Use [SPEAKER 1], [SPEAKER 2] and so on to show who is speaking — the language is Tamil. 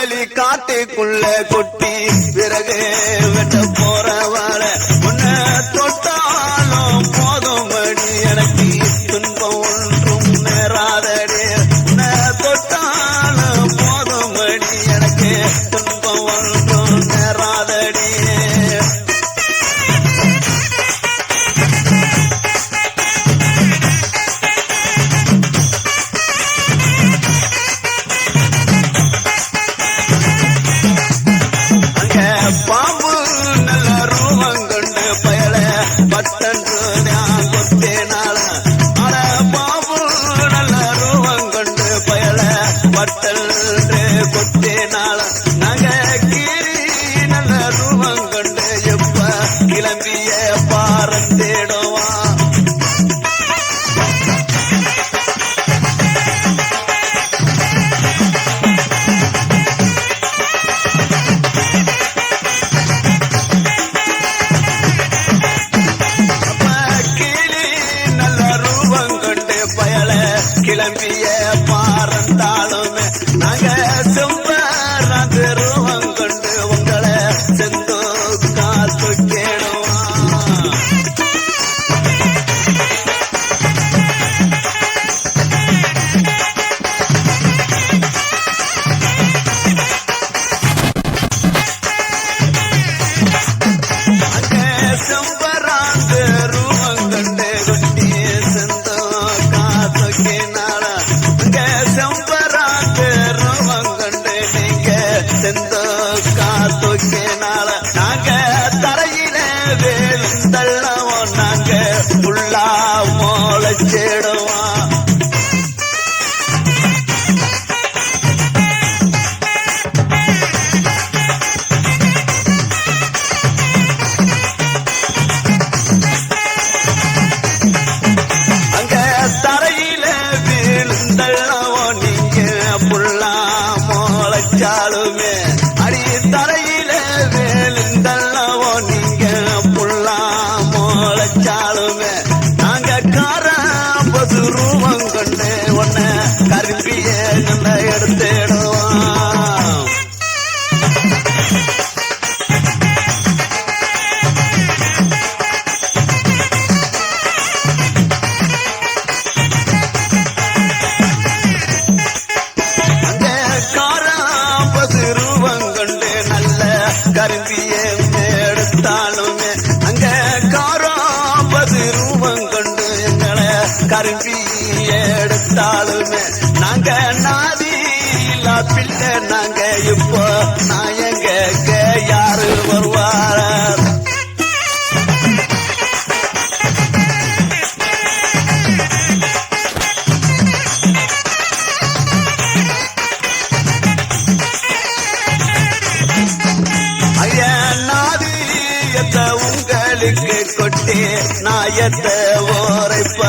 [SPEAKER 1] வயல்வெளி காட்டுக்குள்ள கொட்டி பிறகு வெட்ட போறவாழ உன்னை தொட்டாலும் போதும் மணி எனக்கு துன்பம் ஒன்றும் நேராதடி உன்னை தொட்டாலும் போதும் மணி எனக்கு துன்பம் ஒன்றும் நேராதடி பாம்பு நல்ல ரூபம் கொண்டு பயல பட்டன்று நான் கொத்தேனால அட பாம்பு நல்ல ரூபம் கொண்டு பயல பட்டன்று கொத்தேனால நாங்க கீரி நல்ல ரூபம் கொண்டு எப்ப கிளம்பிய பாரந்தேடுவா கிளம்பிய பாரந்தாலுமே நாங்க செம்பராது ரூபம் கொண்டு உங்களை செந்தோ காத்து கேடுவோம் செம்பராது ரூபம் கொண்டு குட்டி செந்தோ காத்து செந்தோக்காத்தோக்கினால நாங்க தரையில வேலுந்தள்ளவோம் நாங்க உள்ளா மோளச்சேடுவோம் அங்க தரையில வேலுந்தள்ளவோம் நீங்க புள்ளா மோளச்சாலுமே அடி தரையில வேலுந்தல்லவோ நீங்க புள்ளா மோளச்சாலுமே நாங்க காராம்பது ரூபம் கொண்டு ஒன்ன கருப்பிய நல்ல எடுத்துடுவோம் கரும்பிய எடுத்தாலுமே அங்க காராம்பது ரூபம் கொண்டு எங்களை கரும்பி எடுத்தாலுமே நாங்க நாதியில்லா பிள்ளை நாங்க இப்போ நாயங்க யாரு வருவார் உங்களுக்கு கொட்டி நாயத்தை ஓரைப்ப